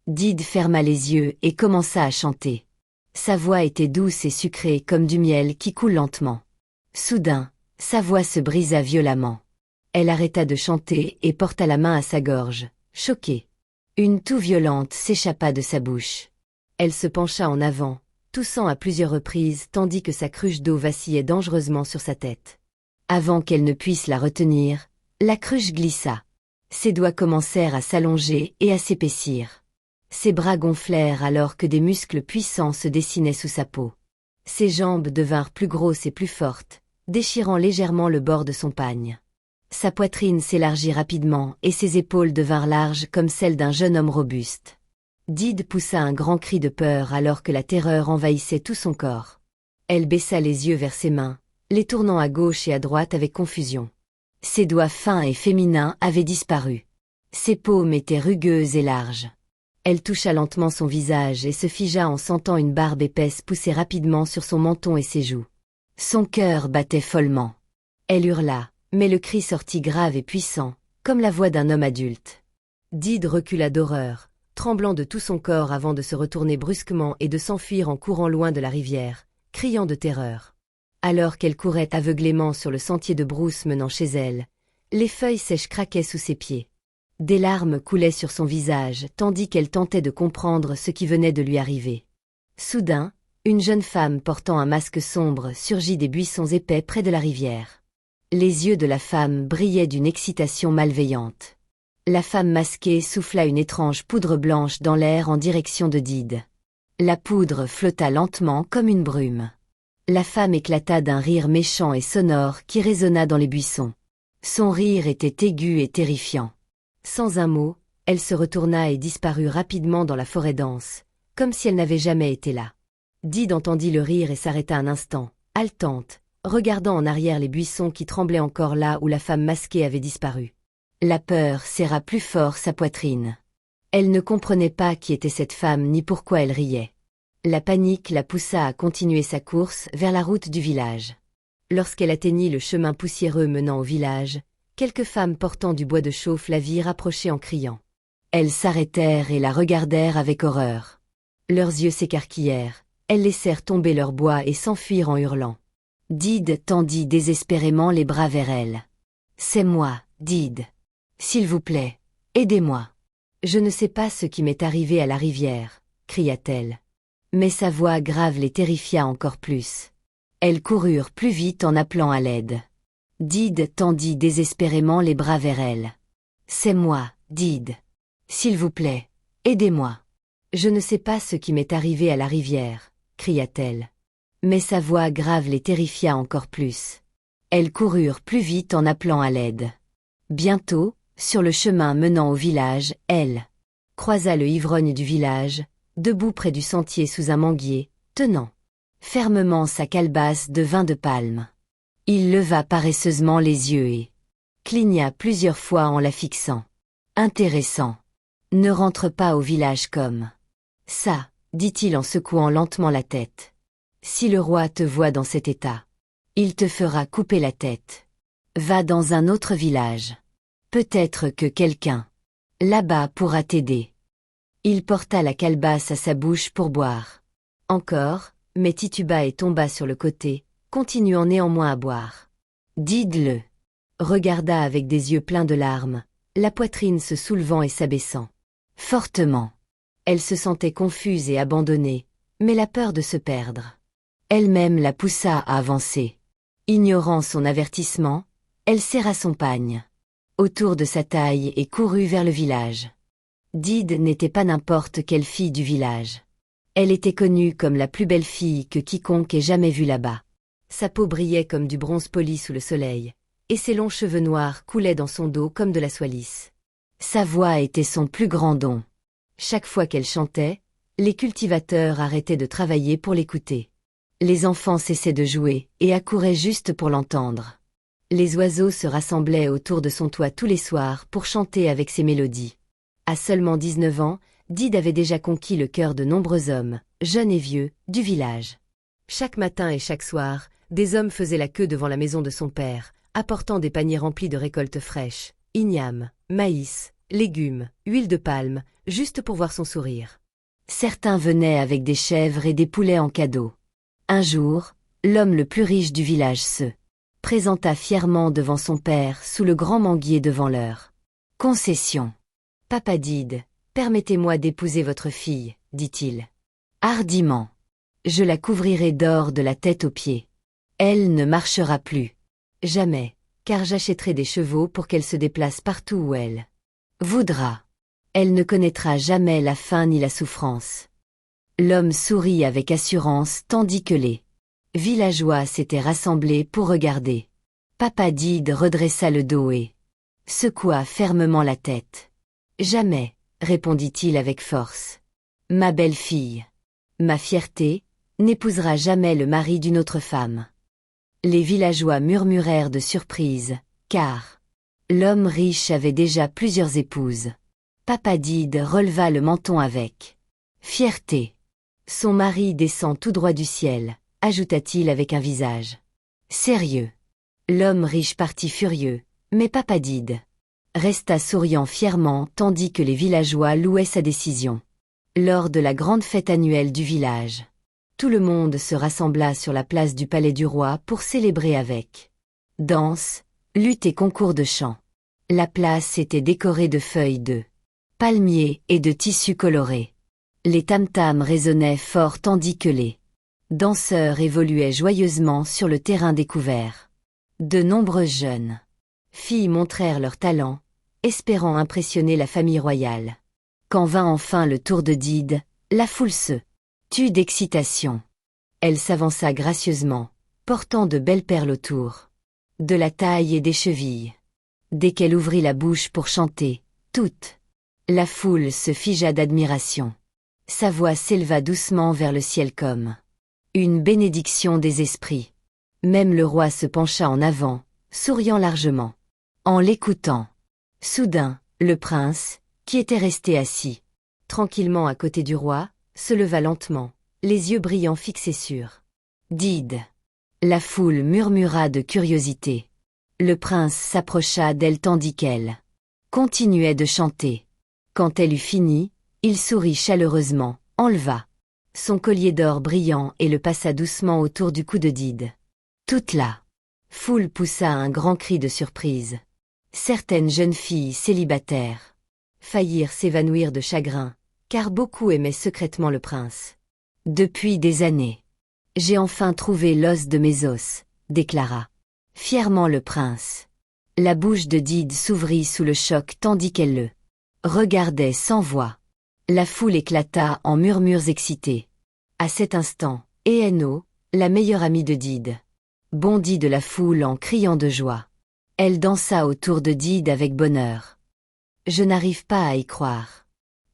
Dide ferma les yeux et commença à chanter. Sa voix était douce et sucrée comme du miel qui coule lentement. Soudain, sa voix se brisa violemment. Elle arrêta de chanter et porta la main à sa gorge, choquée. Une toux violente s'échappa de sa bouche. Elle se pencha en avant, toussant à plusieurs reprises tandis que sa cruche d'eau vacillait dangereusement sur sa tête. Avant qu'elle ne puisse la retenir, la cruche glissa. Ses doigts commencèrent à s'allonger et à s'épaissir. Ses bras gonflèrent alors que des muscles puissants se dessinaient sous sa peau. Ses jambes devinrent plus grosses et plus fortes, déchirant légèrement le bord de son pagne. Sa poitrine s'élargit rapidement et ses épaules devinrent larges comme celles d'un jeune homme robuste. Dide poussa un grand cri de peur alors que la terreur envahissait tout son corps. Elle baissa les yeux vers ses mains, les tournant à gauche et à droite avec confusion. Ses doigts fins et féminins avaient disparu. Ses paumes étaient rugueuses et larges. Elle toucha lentement son visage et se figea en sentant une barbe épaisse pousser rapidement sur son menton et ses joues. Son cœur battait follement. Elle hurla, mais le cri sortit grave et puissant, comme la voix d'un homme adulte. Dide recula d'horreur, tremblant de tout son corps avant de se retourner brusquement et de s'enfuir en courant loin de la rivière, criant de terreur. Alors qu'elle courait aveuglément sur le sentier de brousse menant chez elle, les feuilles sèches craquaient sous ses pieds. Des larmes coulaient sur son visage tandis qu'elle tentait de comprendre ce qui venait de lui arriver. Soudain, une jeune femme portant un masque sombre surgit des buissons épais près de la rivière. Les yeux de la femme brillaient d'une excitation malveillante. La femme masquée souffla une étrange poudre blanche dans l'air en direction de Dide. La poudre flotta lentement comme une brume. La femme éclata d'un rire méchant et sonore qui résonna dans les buissons. Son rire était aigu et terrifiant. Sans un mot, elle se retourna et disparut rapidement dans la forêt dense, comme si elle n'avait jamais été là. Dide entendit le rire et s'arrêta un instant, haletante, regardant en arrière les buissons qui tremblaient encore là où la femme masquée avait disparu. La peur serra plus fort sa poitrine. Elle ne comprenait pas qui était cette femme ni pourquoi elle riait. La panique la poussa à continuer sa course vers la route du village. Lorsqu'elle atteignit le chemin poussiéreux menant au village, quelques femmes portant du bois de chauffe la virent approcher en criant. Elles s'arrêtèrent et la regardèrent avec horreur. Leurs yeux s'écarquillèrent, elles laissèrent tomber leur bois et s'enfuirent en hurlant. Dide tendit désespérément les bras vers elle. « C'est moi, Dide. S'il vous plaît, aidez-moi. Je ne sais pas ce qui m'est arrivé à la rivière, cria-t-elle. Mais sa voix grave les terrifia encore plus. Elles coururent plus vite en appelant à l'aide. Dide tendit désespérément les bras vers elle. « C'est moi, Dide. S'il vous plaît, aidez-moi. Je ne sais pas ce qui m'est arrivé à la rivière, cria-t-elle. Mais sa voix grave les terrifia encore plus. Elles coururent plus vite en appelant à l'aide. Bientôt, sur le chemin menant au village, elle croisa le ivrogne du village, debout près du sentier sous un manguier, tenant fermement sa calebasse de vin de palme. Il leva paresseusement les yeux et cligna plusieurs fois en la fixant. Intéressant. Ne rentre pas au village comme ça, dit-il en secouant lentement la tête. Si le roi te voit dans cet état, il te fera couper la tête. Va dans un autre village. Peut-être que quelqu'un là-bas pourra t'aider. Il porta la calebasse à sa bouche pour boire. Encore, mais tituba et tomba sur le côté, continuant néanmoins à boire. Dide le regarda avec des yeux pleins de larmes, la poitrine se soulevant et s'abaissant. Fortement. Elle se sentait confuse et abandonnée, mais la peur de se perdre elle-même la poussa à avancer. Ignorant son avertissement, elle serra son pagne autour de sa taille et courut vers le village. Dide n'était pas n'importe quelle fille du village. Elle était connue comme la plus belle fille que quiconque ait jamais vue là-bas. Sa peau brillait comme du bronze poli sous le soleil, et ses longs cheveux noirs coulaient dans son dos comme de la soie lisse. Sa voix était son plus grand don. Chaque fois qu'elle chantait, les cultivateurs arrêtaient de travailler pour l'écouter. Les enfants cessaient de jouer et accouraient juste pour l'entendre. Les oiseaux se rassemblaient autour de son toit tous les soirs pour chanter avec ses mélodies. À seulement 19 ans, Dide avait déjà conquis le cœur de nombreux hommes, jeunes et vieux, du village. Chaque matin et chaque soir, des hommes faisaient la queue devant la maison de son père, apportant des paniers remplis de récoltes fraîches, ignames, maïs, légumes, huile de palme, juste pour voir son sourire. Certains venaient avec des chèvres et des poulets en cadeau. Un jour, l'homme le plus riche du village se présenta fièrement devant son père sous le grand manguier devant leur concession. « Papa Dide, permettez-moi d'épouser votre fille, dit-il. Hardiment. Je la couvrirai d'or de la tête aux pieds. Elle ne marchera plus. Jamais, car j'achèterai des chevaux pour qu'elle se déplace partout où elle voudra. Elle ne connaîtra jamais la faim ni la souffrance. » L'homme sourit avec assurance tandis que les villageois s'étaient rassemblés pour regarder. Papa Dide redressa le dos et secoua fermement la tête. « Jamais, répondit-il avec force. Ma belle-fille, ma fierté, n'épousera jamais le mari d'une autre femme. » Les villageois murmurèrent de surprise, car l'homme riche avait déjà plusieurs épouses. Papa Dide releva le menton avec fierté. Son mari descend tout droit du ciel, ajouta-t-il avec un visage sérieux. L'homme riche partit furieux, mais Papa Dide resta souriant fièrement tandis que les villageois louaient sa décision. Lors de la grande fête annuelle du village, tout le monde se rassembla sur la place du palais du roi pour célébrer avec danse, lutte et concours de chant. La place était décorée de feuilles de palmiers et de tissus colorés. Les tam-tams résonnaient fort tandis que les danseurs évoluaient joyeusement sur le terrain découvert. De nombreuses jeunes filles montrèrent leur talent, espérant impressionner la famille royale. Quand vint enfin le tour de Dide, la foule se tut d'excitation. Elle s'avança gracieusement, portant de belles perles autour de la taille et des chevilles. Dès qu'elle ouvrit la bouche pour chanter, toute la foule se figea d'admiration. Sa voix s'éleva doucement vers le ciel comme une bénédiction des esprits. Même le roi se pencha en avant, souriant largement. En l'écoutant, soudain, le prince, qui était resté assis tranquillement à côté du roi, se leva lentement, les yeux brillants fixés sur Dide. La foule murmura de curiosité. Le prince s'approcha d'elle tandis qu'elle continuait de chanter. Quand elle eut fini, il sourit chaleureusement, enleva son collier d'or brillant et le passa doucement autour du cou de Dide. Toute la foule poussa un grand cri de surprise. Certaines jeunes filles célibataires faillirent s'évanouir de chagrin, car beaucoup aimaient secrètement le prince. « Depuis des années, j'ai enfin trouvé l'os de mes os, » déclara fièrement le prince. La bouche de Dide s'ouvrit sous le choc tandis qu'elle le regardait sans voix. La foule éclata en murmures excités. À cet instant, Eeno, la meilleure amie de Dide, bondit de la foule en criant de joie. Elle dansa autour de Dide avec bonheur. « Je n'arrive pas à y croire.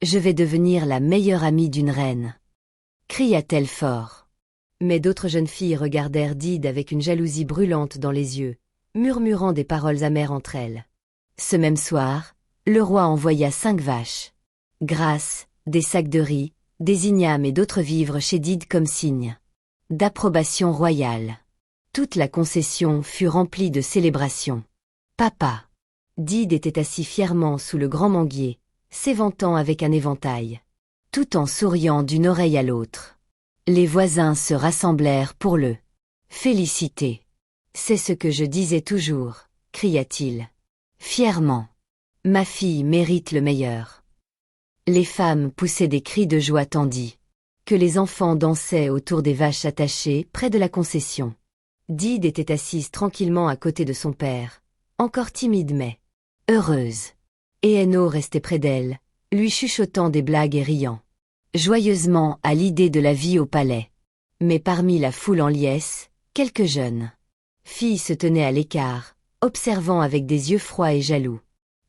Je vais devenir la meilleure amie d'une reine !» cria-t-elle fort. Mais d'autres jeunes filles regardèrent Dide avec une jalousie brûlante dans les yeux, murmurant des paroles amères entre elles. Ce même soir, le roi envoya 5 vaches grasses, des sacs de riz, des ignames et d'autres vivres chez Dide comme signe d'approbation royale. Toute la concession fut remplie de célébrations. Papa Dide était assis fièrement sous le grand manguier, s'éventant avec un éventail, tout en souriant d'une oreille à l'autre. Les voisins se rassemblèrent pour le féliciter. « C'est ce que je disais toujours, » cria-t-il fièrement. « Ma fille mérite le meilleur. » Les femmes poussaient des cris de joie tandis que les enfants dansaient autour des vaches attachées près de la concession. Dide était assise tranquillement à côté de son père, encore timide mais heureuse. Eeno restait près d'elle, lui chuchotant des blagues et riant joyeusement à l'idée de la vie au palais. Mais parmi la foule en liesse, quelques jeunes filles se tenaient à l'écart, observant avec des yeux froids et jaloux.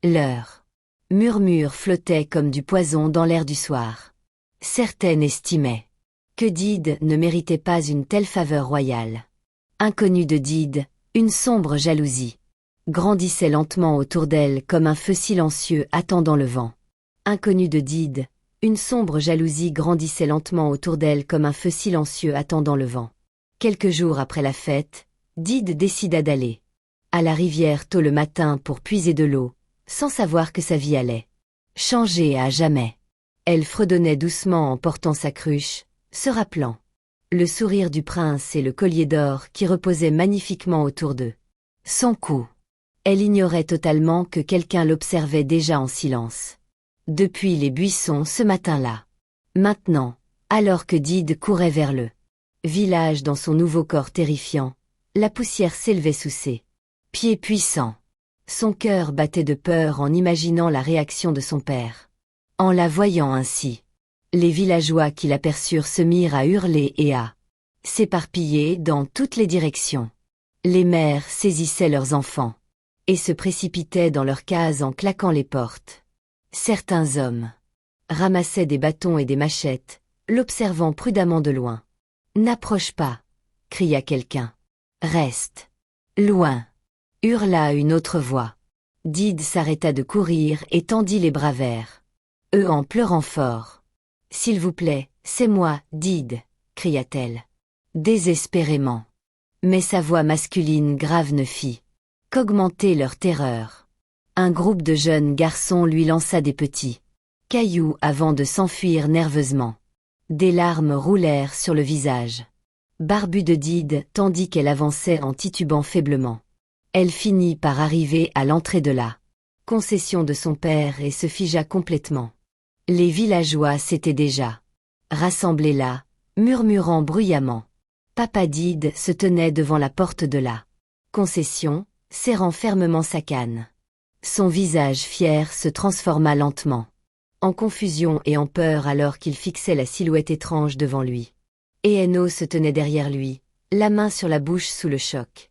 Leurs murmures flottaient comme du poison dans l'air du soir. Certaines estimaient que Dide ne méritait pas une telle faveur royale. Inconnue de Dide, une sombre jalousie grandissait lentement autour d'elle comme un feu silencieux attendant le vent. Inconnue de Dide, une sombre jalousie grandissait lentement autour d'elle comme un feu silencieux attendant le vent. Quelques jours après la fête, Dide décida d'aller à la rivière tôt le matin pour puiser de l'eau, sans savoir que sa vie allait changée à jamais. Elle fredonnait doucement en portant sa cruche, se rappelant le sourire du prince et le collier d'or qui reposait magnifiquement autour d'eux. Son cou. Elle ignorait totalement que quelqu'un l'observait déjà en silence. Depuis les buissons ce matin-là. Maintenant, alors que Dide courait vers le village dans son nouveau corps terrifiant, la poussière s'élevait sous ses pieds puissants. Son cœur battait de peur en imaginant la réaction de son père. En la voyant ainsi, les villageois qui l'aperçurent se mirent à hurler et à s'éparpiller dans toutes les directions. Les mères saisissaient leurs enfants et se précipitaient dans leurs cases en claquant les portes. Certains hommes ramassaient des bâtons et des machettes, l'observant prudemment de loin. « N'approche pas !» cria quelqu'un. « Reste loin !» hurla une autre voix. Dide s'arrêta de courir et tendit les bras vers eux en pleurant fort. « S'il vous plaît, c'est moi, Dide !» cria-t-elle. Désespérément. Mais sa voix masculine grave ne fit qu'augmenter leur terreur. Un groupe de jeunes garçons lui lança des petits cailloux avant de s'enfuir nerveusement. Des larmes roulèrent sur le visage barbu de Dide tandis qu'elle avançait en titubant faiblement. Elle finit par arriver à l'entrée de la concession de son père et se figea complètement. Les villageois s'étaient déjà rassemblés là, murmurant bruyamment. Papa Dide se tenait devant la porte de la concession, serrant fermement sa canne. Son visage fier se transforma lentement en confusion et en peur alors qu'il fixait la silhouette étrange devant lui. Et Eno se tenait derrière lui, la main sur la bouche sous le choc.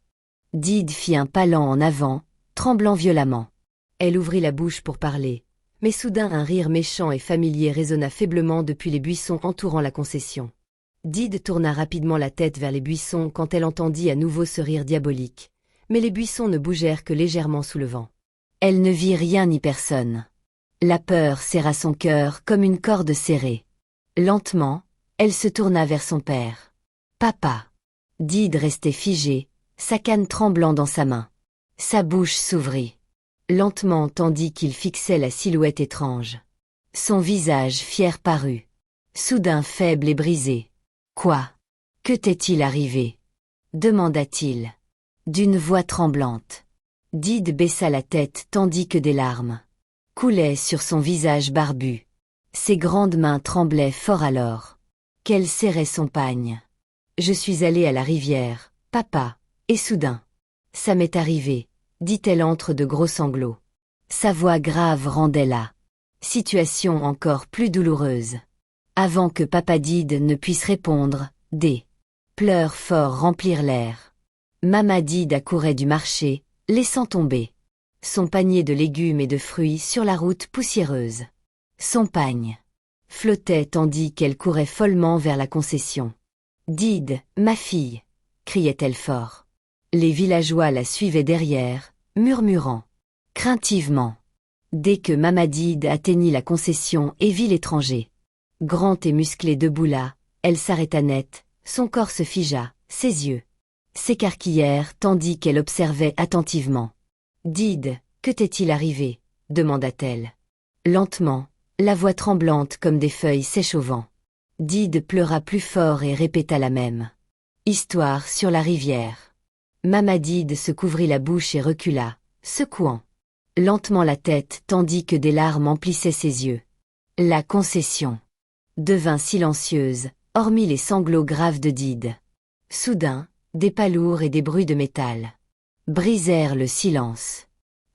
Dide fit un pas lent en avant, tremblant violemment. Elle ouvrit la bouche pour parler, mais soudain un rire méchant et familier résonna faiblement depuis les buissons entourant la concession. Dide tourna rapidement la tête vers les buissons quand elle entendit à nouveau ce rire diabolique, mais les buissons ne bougèrent que légèrement sous le vent. Elle ne vit rien ni personne. La peur serra son cœur comme une corde serrée. Lentement, elle se tourna vers son père. « Papa !» Dide restait figé, sa canne tremblant dans sa main. Sa bouche s'ouvrit lentement tandis qu'il fixait la silhouette étrange. Son visage fier parut, soudain faible et brisé. « Quoi ? Que t'est-il arrivé ?» demanda-t-il, d'une voix tremblante. Dide baissa la tête tandis que des larmes coulaient sur son visage barbu. Ses grandes mains tremblaient fort alors qu'elle serrait son pagne. « Je suis allée à la rivière, papa, et soudain. Ça m'est arrivé, » dit-elle entre de gros sanglots. Sa voix grave rendait la situation encore plus douloureuse. Avant que papa Dide ne puisse répondre, des pleurs forts remplirent l'air. Mama Dide accourait du marché, laissant tomber son panier de légumes et de fruits sur la route poussiéreuse. Son pagne flottait tandis qu'elle courait follement vers la concession. « Dide, ma fille !» criait-elle fort. Les villageois la suivaient derrière, murmurant craintivement. Dès que Mama Dide atteignit la concession et vit l'étranger grand et musclé debout là, elle s'arrêta net, son corps se figea, ses yeux s'écarquillèrent tandis qu'elle observait attentivement. « Dide, que t'est-il arrivé ?» demanda-t-elle. Lentement, la voix tremblante comme des feuilles sèches au vent. Dide pleura plus fort et répéta la même histoire sur la rivière. Mama Dide se couvrit la bouche et recula, secouant lentement la tête tandis que des larmes emplissaient ses yeux. La concession devint silencieuse, hormis les sanglots graves de Dide. Soudain, des pas lourds et des bruits de métal brisèrent le silence.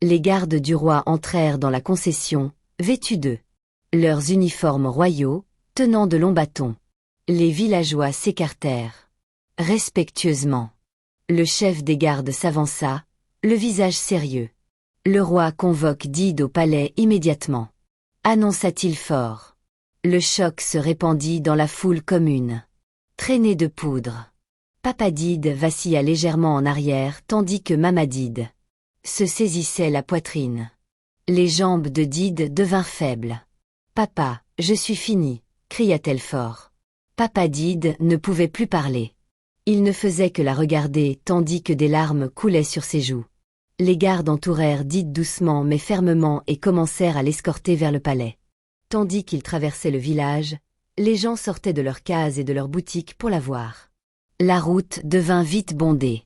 Les gardes du roi entrèrent dans la concession, vêtus de leurs uniformes royaux, tenant de longs bâtons. Les villageois s'écartèrent respectueusement. Le chef des gardes s'avança, le visage sérieux. « Le roi convoque Dide au palais immédiatement », annonça-t-il fort. Le choc se répandit dans la foule comme une traînée de poudre. Papa Dide vacilla légèrement en arrière tandis que Mama Dide se saisissait la poitrine. Les jambes de Dide devinrent faibles. « Papa, je suis finie !» cria-t-elle fort. Papa Dide ne pouvait plus parler. Il ne faisait que la regarder tandis que des larmes coulaient sur ses joues. Les gardes entourèrent Dide doucement mais fermement et commencèrent à l'escorter vers le palais. Tandis qu'il traversait le village, les gens sortaient de leurs cases et de leurs boutiques pour la voir. La route devint vite bondée.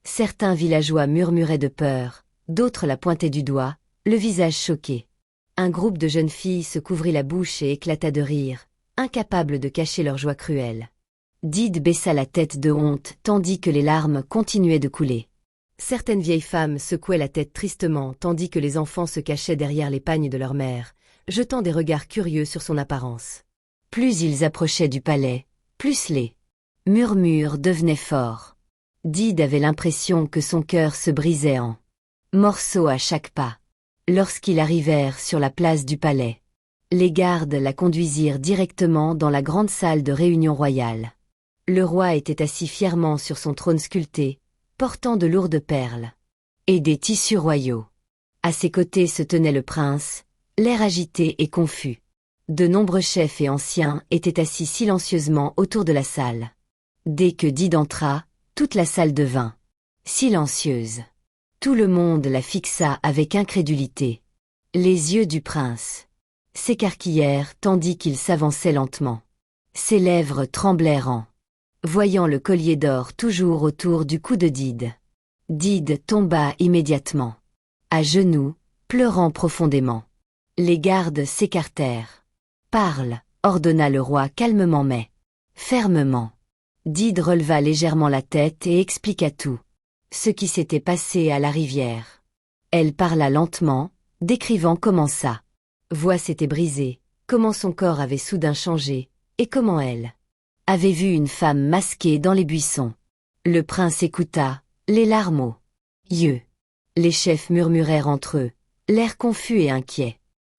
Certains villageois murmuraient de peur, d'autres la pointaient du doigt, le visage choqué. Un groupe de jeunes filles se couvrit la bouche et éclata de rire, incapables de cacher leur joie cruelle. Dide baissa la tête de honte tandis que les larmes continuaient de couler. Certaines vieilles femmes secouaient la tête tristement tandis que les enfants se cachaient derrière les pagnes de leur mère, jetant des regards curieux sur son apparence. Plus ils approchaient du palais, plus les murmures devenaient forts. Dide avait l'impression que son cœur se brisait en morceaux à chaque pas. Lorsqu'ils arrivèrent sur la place du palais, les gardes la conduisirent directement dans la grande salle de réunion royale. Le roi était assis fièrement sur son trône sculpté, portant de lourdes perles et des tissus royaux. À ses côtés se tenait le prince, l'air agité et confus. De nombreux chefs et anciens étaient assis silencieusement autour de la salle. Dès que Dide entra, toute la salle devint silencieuse. Tout le monde la fixa avec incrédulité. Les yeux du prince s'écarquillèrent tandis qu'il s'avançait lentement. Ses lèvres tremblèrent en voyant le collier d'or toujours autour du cou de Dide. Dide tomba immédiatement, à genoux, pleurant profondément. Les gardes s'écartèrent. « Parle !» ordonna le roi calmement mais fermement. Dide releva légèrement la tête et expliqua tout ce qui s'était passé à la rivière. Elle parla lentement, décrivant comment sa voix s'était brisée, comment son corps avait soudain changé, et comment elle avait vu une femme masquée dans les buissons. Le prince écouta, les larmes aux yeux. Les chefs murmurèrent entre eux, l'air confus et inquiet.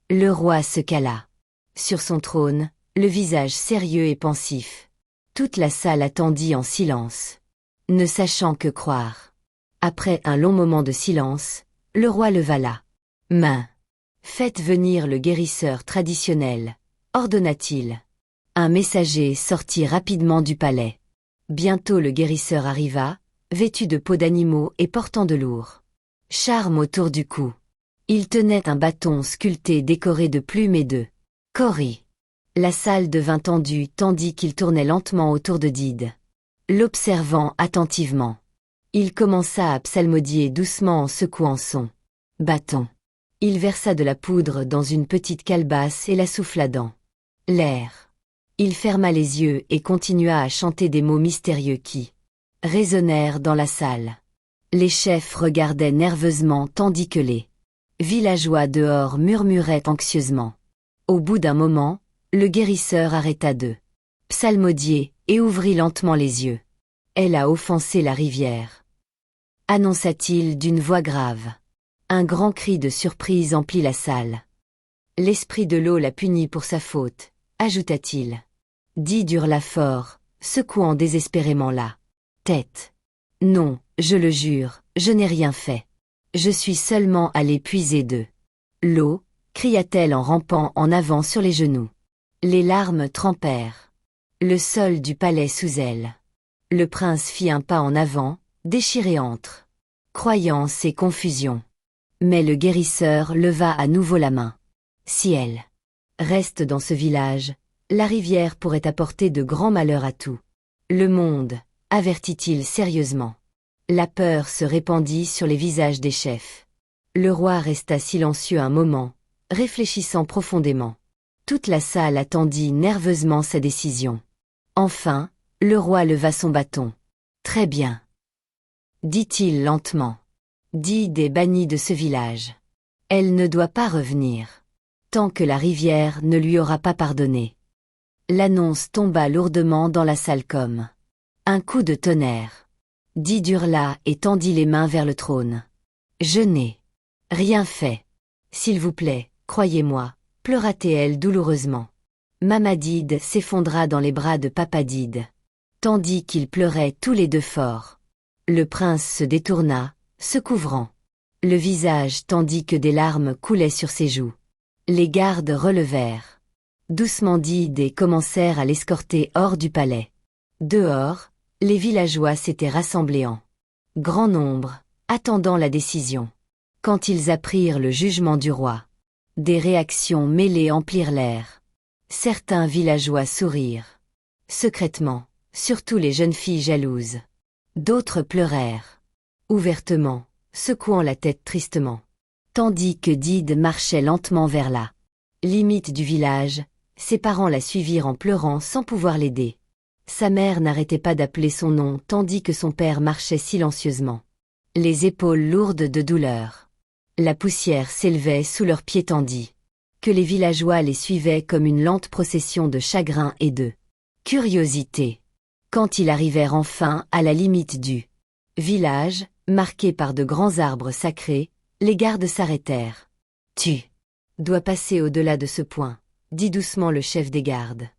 Le roi se cala sur son trône, le visage sérieux et pensif. Toute la salle attendit en silence, ne sachant que croire. Après un long moment de silence, le roi leva la main. « Faites venir le guérisseur traditionnel, » ordonna-t-il. Un messager sortit rapidement du palais. Bientôt le guérisseur arriva, vêtu de peaux d'animaux et portant de lourds charmes autour du cou. Il tenait un bâton sculpté décoré de plumes et de cauris. La salle devint tendue tandis qu'il tournait lentement autour de Dide, l'observant attentivement. Il commença à psalmodier doucement en secouant son bâton. Il versa de la poudre dans une petite calebasse et la souffla dans l'air. Il ferma les yeux et continua à chanter des mots mystérieux qui résonnèrent dans la salle. Les chefs regardaient nerveusement tandis que les villageois dehors murmuraient anxieusement. Au bout d'un moment, le guérisseur arrêta de psalmodier et ouvrit lentement les yeux. « Elle a offensé la rivière », annonça-t-il d'une voix grave. Un grand cri de surprise emplit la salle. « L'esprit de l'eau l'a punie pour sa faute », ajouta-t-il. Dide hurla fort, secouant désespérément la tête. « Non, je le jure, je n'ai rien fait. Je suis seulement allé puiser de l'eau », cria-t-elle en rampant en avant sur les genoux. Les larmes trempèrent le sol du palais sous elle. Le prince fit un pas en avant, déchiré entre croyance et confusion. Mais le guérisseur leva à nouveau la main. « Si elle reste dans ce village, la rivière pourrait apporter de grands malheurs à tout le monde, » avertit-il sérieusement. La peur se répandit sur les visages des chefs. Le roi resta silencieux un moment, réfléchissant profondément. Toute la salle attendit nerveusement sa décision. Enfin, le roi leva son bâton. « Très bien, » dit-il lentement. « Dide est bannie de ce village. Elle ne doit pas revenir, tant que la rivière ne lui aura pas pardonné. » L'annonce tomba lourdement dans la salle comme un coup de tonnerre. Dide hurla et tendit les mains vers le trône. « Je n'ai rien fait. S'il vous plaît, croyez-moi, » pleura-t-elle douloureusement. Mama Dide s'effondra dans les bras de Papa Dide, tandis qu'ils pleuraient tous les deux fort. Le prince se détourna, se couvrant le visage tandis que des larmes coulaient sur ses joues. Les gardes relevèrent doucement Dide et commencèrent à l'escorter hors du palais. Dehors, les villageois s'étaient rassemblés en grand nombre, attendant la décision. Quand ils apprirent le jugement du roi, des réactions mêlées emplirent l'air. Certains villageois sourirent. Secrètement, surtout les jeunes filles jalouses. D'autres pleurèrent. Ouvertement, secouant la tête tristement. Tandis que Dide marchait lentement vers la limite du village, ses parents la suivirent en pleurant sans pouvoir l'aider. Sa mère n'arrêtait pas d'appeler son nom tandis que son père marchait silencieusement, les épaules lourdes de douleur. La poussière s'élevait sous leurs pieds tandis que les villageois les suivaient comme une lente procession de chagrin et de curiosité. Quand ils arrivèrent enfin à la limite du village, marqué par de grands arbres sacrés, les gardes s'arrêtèrent. « Tu dois passer au-delà de ce point », dit doucement le chef des gardes.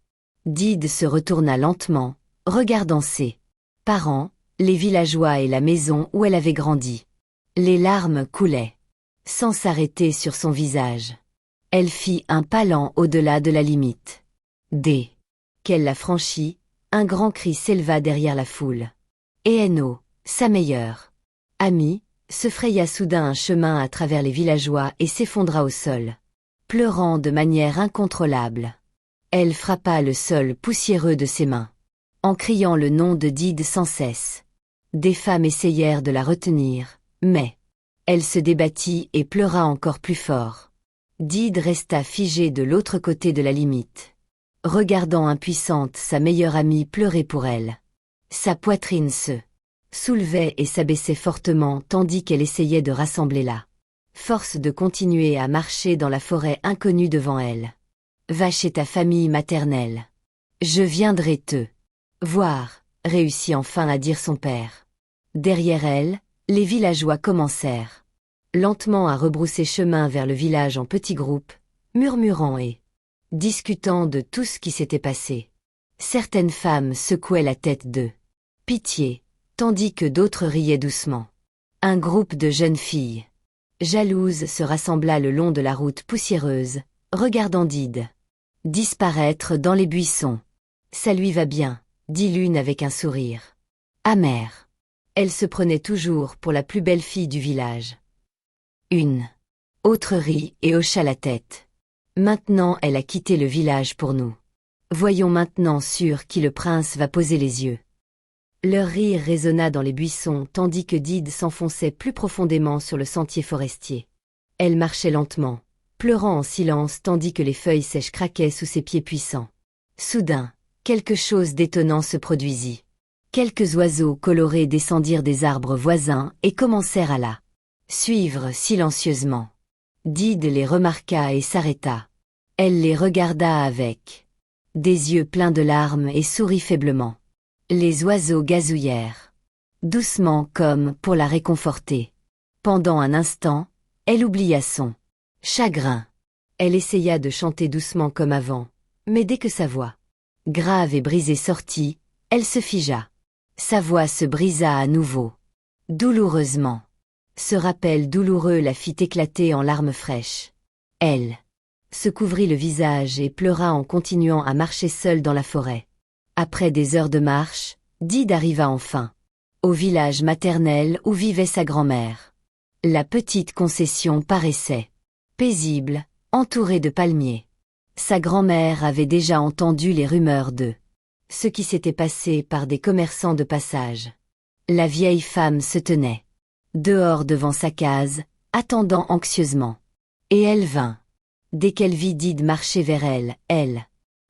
Dide se retourna lentement, regardant ses parents, les villageois et la maison où elle avait grandi. Les larmes coulaient, sans s'arrêter sur son visage. Elle fit un pas lent au-delà de la limite. Dès qu'elle la franchit, un grand cri s'éleva derrière la foule. Et Eno, sa meilleure amie, se fraya soudain un chemin à travers les villageois et s'effondra au sol, pleurant de manière incontrôlable. Elle frappa le sol poussiéreux de ses mains, en criant le nom de Dide sans cesse. Des femmes essayèrent de la retenir, mais elle se débattit et pleura encore plus fort. Dide resta figée de l'autre côté de la limite, regardant impuissante sa meilleure amie pleurer pour elle. Sa poitrine se soulevait et s'abaissait fortement tandis qu'elle essayait de rassembler la force de continuer à marcher dans la forêt inconnue devant elle. « Va chez ta famille maternelle. Je viendrai te voir », réussit enfin à dire son père. Derrière elle, les villageois commencèrent lentement à rebrousser chemin vers le village en petits groupes, murmurant et discutant de tout ce qui s'était passé. Certaines femmes secouaient la tête de pitié, tandis que d'autres riaient doucement. Un groupe de jeunes filles jalouses se rassembla le long de la route poussiéreuse, regardant Dide disparaître dans les buissons. « Ça lui va bien », dit l'une avec un sourire amer. Elle se prenait toujours pour la plus belle fille du village. Une autre rit et hocha la tête. « Maintenant elle a quitté le village pour nous. Voyons maintenant sur qui le prince va poser les yeux. » Leur rire résonna dans les buissons tandis que Dide s'enfonçait plus profondément sur le sentier forestier. Elle marchait lentement, pleurant en silence tandis que les feuilles sèches craquaient sous ses pieds puissants. Soudain, quelque chose d'étonnant se produisit. Quelques oiseaux colorés descendirent des arbres voisins et commencèrent à la suivre silencieusement. Dide les remarqua et s'arrêta. Elle les regarda avec des yeux pleins de larmes et sourit faiblement. Les oiseaux gazouillèrent, doucement comme pour la réconforter. Pendant un instant, elle oublia son chagrin. Elle essaya de chanter doucement comme avant, mais dès que sa voix, grave et brisée sortit, elle se figea. Sa voix se brisa à nouveau, douloureusement. Ce rappel douloureux la fit éclater en larmes fraîches. Elle se couvrit le visage et pleura en continuant à marcher seule dans la forêt. Après des heures de marche, Dide arriva enfin au village maternel où vivait sa grand-mère. La petite concession paraissait paisible, entourée de palmiers. Sa grand-mère avait déjà entendu les rumeurs de ce qui s'était passé par des commerçants de passage. La vieille femme se tenait dehors devant sa case, attendant anxieusement. Et elle vint. Dès qu'elle vit Dide marcher vers elle, elle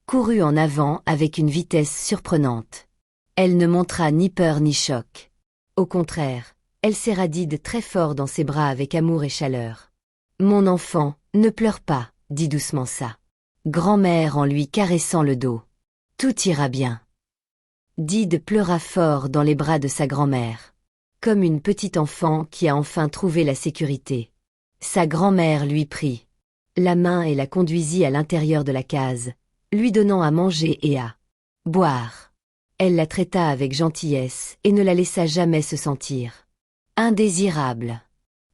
courut en avant avec une vitesse surprenante. Elle ne montra ni peur ni choc. Au contraire, elle serra Dide très fort dans ses bras avec amour et chaleur. « Mon enfant, ne pleure pas », dit doucement sa grand-mère en lui caressant le dos. « Tout ira bien. » Dide pleura fort dans les bras de sa grand-mère, comme une petite enfant qui a enfin trouvé la sécurité. Sa grand-mère lui prit la main et la conduisit à l'intérieur de la case, lui donnant à manger et à boire. Elle la traita avec gentillesse et ne la laissa jamais se sentir indésirable.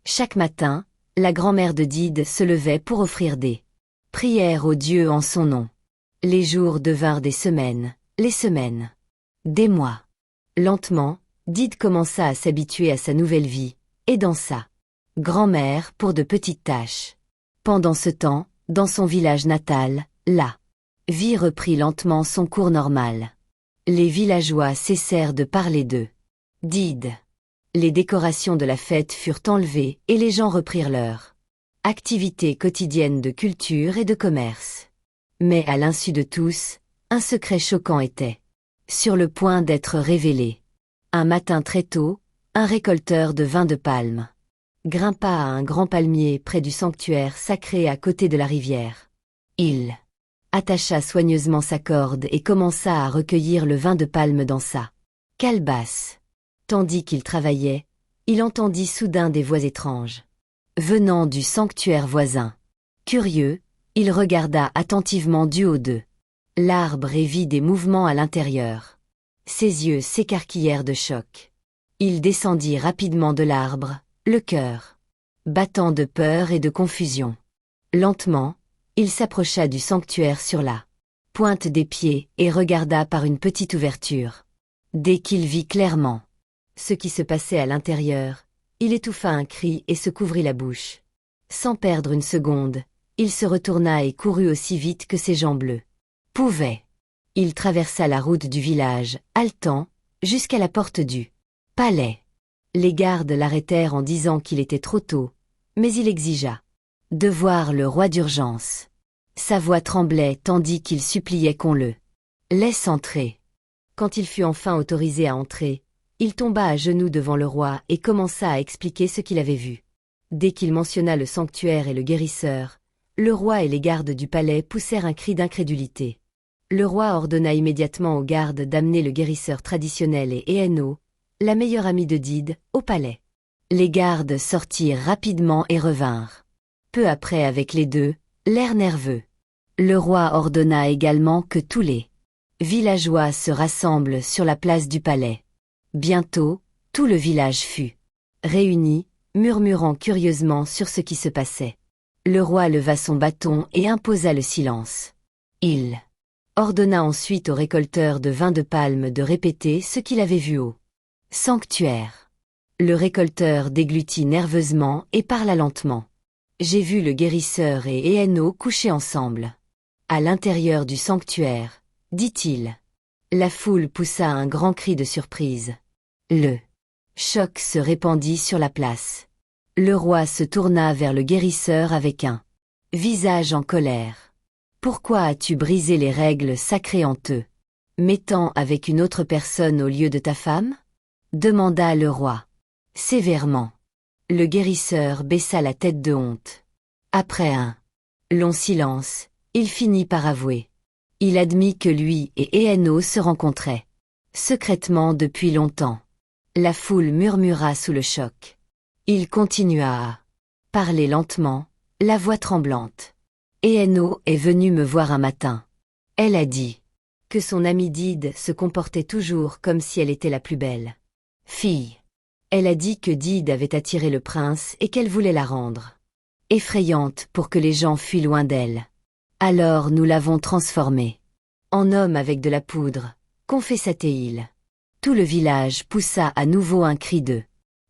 Chaque matin, la grand-mère de Dide se levait pour offrir des prières aux dieux en son nom. Les jours devinrent des semaines, les semaines des mois. Lentement, Dide commença à s'habituer à sa nouvelle vie, et dans sa Grand-mère pour de petites tâches. Pendant ce temps, dans son village natal, la vie reprit lentement son cours normal. Les villageois cessèrent de parler d'eux. Did. Les décorations de la fête furent enlevées et les gens reprirent leur activité quotidienne de culture et de commerce. Mais à l'insu de tous, un secret choquant était sur le point d'être révélé. Un matin très tôt, un récolteur de vin de palme grimpa à un grand palmier près du sanctuaire sacré à côté de la rivière. Il attacha soigneusement sa corde et commença à recueillir le vin de palme dans sa calebasse. Tandis qu'il travaillait, il entendit soudain des voix étranges venant du sanctuaire voisin. Curieux, il regarda attentivement du haut d'eux l'arbre et vit des mouvements à l'intérieur. Ses yeux s'écarquillèrent de choc. Il descendit rapidement de l'arbre, le cœur battant de peur et de confusion. Lentement, il s'approcha du sanctuaire sur la pointe des pieds et regarda par une petite ouverture. Dès qu'il vit clairement ce qui se passait à l'intérieur, il étouffa un cri et se couvrit la bouche. Sans perdre une seconde, il se retourna et courut aussi vite que ses jambes bleues pouvaient. Il traversa la route du village, haletant, jusqu'à la porte du palais. Les gardes l'arrêtèrent en disant qu'il était trop tôt, mais il exigea de voir le roi d'urgence. Sa voix tremblait tandis qu'il suppliait qu'on le laisse entrer. Quand il fut enfin autorisé à entrer, il tomba à genoux devant le roi et commença à expliquer ce qu'il avait vu. Dès qu'il mentionna le sanctuaire et le guérisseur, le roi et les gardes du palais poussèrent un cri d'incrédulité. Le roi ordonna immédiatement aux gardes d'amener le guérisseur traditionnel et Eeno, la meilleure amie de Did, au palais. Les gardes sortirent rapidement et revinrent peu après avec les deux, l'air nerveux. Le roi ordonna également que tous les villageois se rassemblent sur la place du palais. Bientôt, tout le village fut réuni, murmurant curieusement sur ce qui se passait. Le roi leva son bâton et imposa le silence. Il ordonna ensuite au récolteur de vin de palme de répéter ce qu'il avait vu au sanctuaire. Le récolteur déglutit nerveusement et parla lentement. J'ai vu le guérisseur et Eeno coucher ensemble. À l'intérieur du sanctuaire, dit-il. La foule poussa un grand cri de surprise. Le choc se répandit sur la place. Le roi se tourna vers le guérisseur avec un visage en colère. Pourquoi as-tu brisé les règles sacrées en te mettant avec une autre personne au lieu de ta femme? Demanda le roi. Sévèrement. Le guérisseur baissa la tête de honte. Après un long silence, il finit par avouer. Il admit que lui et Eeno se rencontraient secrètement depuis longtemps. La foule murmura sous le choc. Il continua à parler lentement, la voix tremblante. Eeno est venue me voir un matin. Elle a dit que son amie Did se comportait toujours comme si elle était la plus belle fille. Elle a dit que Did avait attiré le prince et qu'elle voulait la rendre effrayante pour que les gens fuient loin d'elle. Alors nous l'avons transformée en homme avec de la poudre, confessa-t-il. Tout le village poussa à nouveau un cri de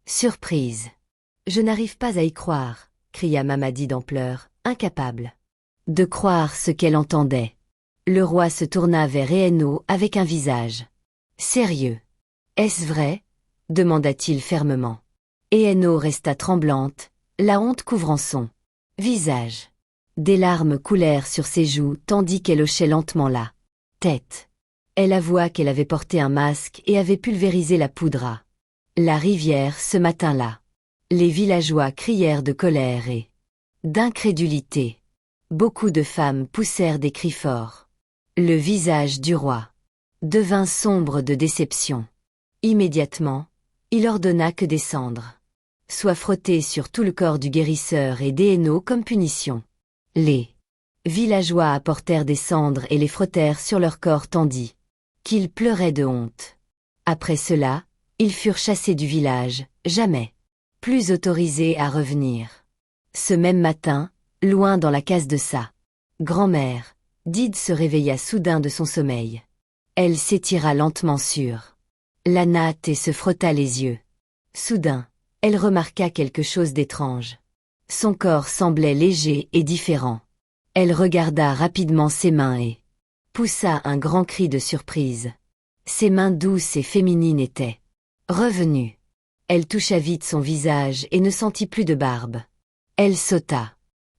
surprise. Je n'arrive pas à y croire, cria Did en pleurs, incapable de croire ce qu'elle entendait. Le roi se tourna vers Eeno avec un visage sérieux. Est-ce vrai? Demanda-t-il fermement. Eeno resta tremblante, la honte couvrant son visage. Des larmes coulèrent sur ses joues tandis qu'elle hochait lentement la tête. Elle avoua qu'elle avait porté un masque et avait pulvérisé la poudre à la rivière ce matin-là. Les villageois crièrent de colère et d'incrédulité. Beaucoup de femmes poussèrent des cris forts. Le visage du roi devint sombre de déception. Immédiatement, il ordonna que des cendres soient frottées sur tout le corps du guérisseur et d'Eeno comme punition. Les villageois apportèrent des cendres et les frottèrent sur leur corps tandis qu'ils pleuraient de honte. Après cela, ils furent chassés du village, jamais plus autorisés à revenir. Ce même matin, loin dans la case de sa grand-mère, Did se réveilla soudain de son sommeil. Elle s'étira lentement sur la natte et se frotta les yeux. Soudain, elle remarqua quelque chose d'étrange. Son corps semblait léger et différent. Elle regarda rapidement ses mains et poussa un grand cri de surprise. Ses mains douces et féminines étaient revenues. Elle toucha vite son visage et ne sentit plus de barbe. Elle sauta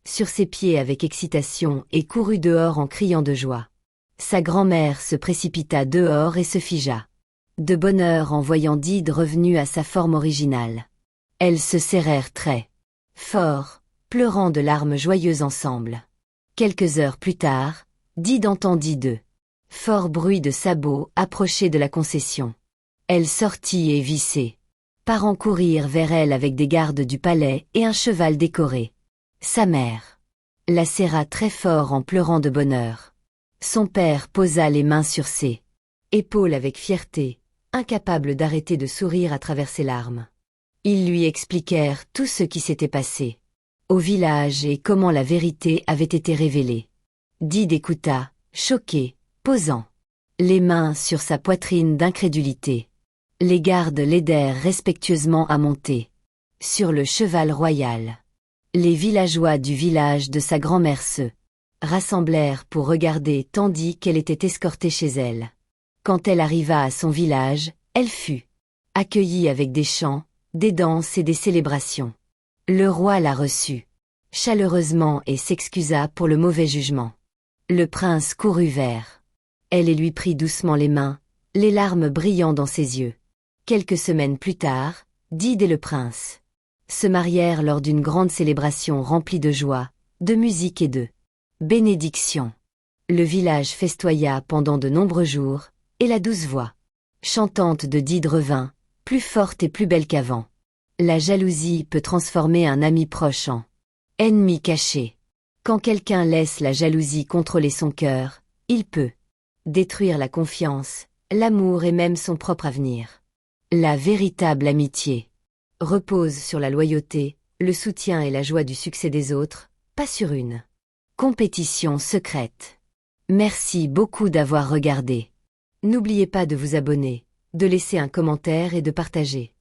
sur ses pieds avec excitation et courut dehors en criant de joie. Sa grand-mère se précipita dehors et se figea de bonheur en voyant Did revenu à sa forme originale. Elles se serrèrent très fort, pleurant de larmes joyeuses ensemble. Quelques heures plus tard, Did entendit de forts bruits de sabots approcher de la concession. Elle sortit et vit ses parents courir vers elle avec des gardes du palais et un cheval décoré. Sa mère la serra très fort en pleurant de bonheur. Son père posa les mains sur ses épaules avec fierté, incapable d'arrêter de sourire à travers ses larmes. Ils lui expliquèrent tout ce qui s'était passé au village et comment la vérité avait été révélée. Did écouta, choqué, posant les mains sur sa poitrine d'incrédulité. Les gardes l'aidèrent respectueusement à monter sur le cheval royal. Les villageois du village de sa grand-mère se rassemblèrent pour regarder tandis qu'elle était escortée chez elle. Quand elle arriva à son village, elle fut accueillie avec des chants, des danses et des célébrations. Le roi la reçut chaleureusement et s'excusa pour le mauvais jugement. Le prince courut vers elle et lui prit doucement les mains, les larmes brillant dans ses yeux. Quelques semaines plus tard, Did et le prince se marièrent lors d'une grande célébration remplie de joie, de musique et de bénédictions. Le village festoya pendant de nombreux jours, et la douce voix chantante de Did revint, plus forte et plus belle qu'avant. La jalousie peut transformer un ami proche en ennemi caché. Quand quelqu'un laisse la jalousie contrôler son cœur, il peut détruire la confiance, l'amour et même son propre avenir. La véritable amitié repose sur la loyauté, le soutien et la joie du succès des autres, pas sur une compétition secrète. Merci beaucoup d'avoir regardé. N'oubliez pas de vous abonner, de laisser un commentaire et de partager.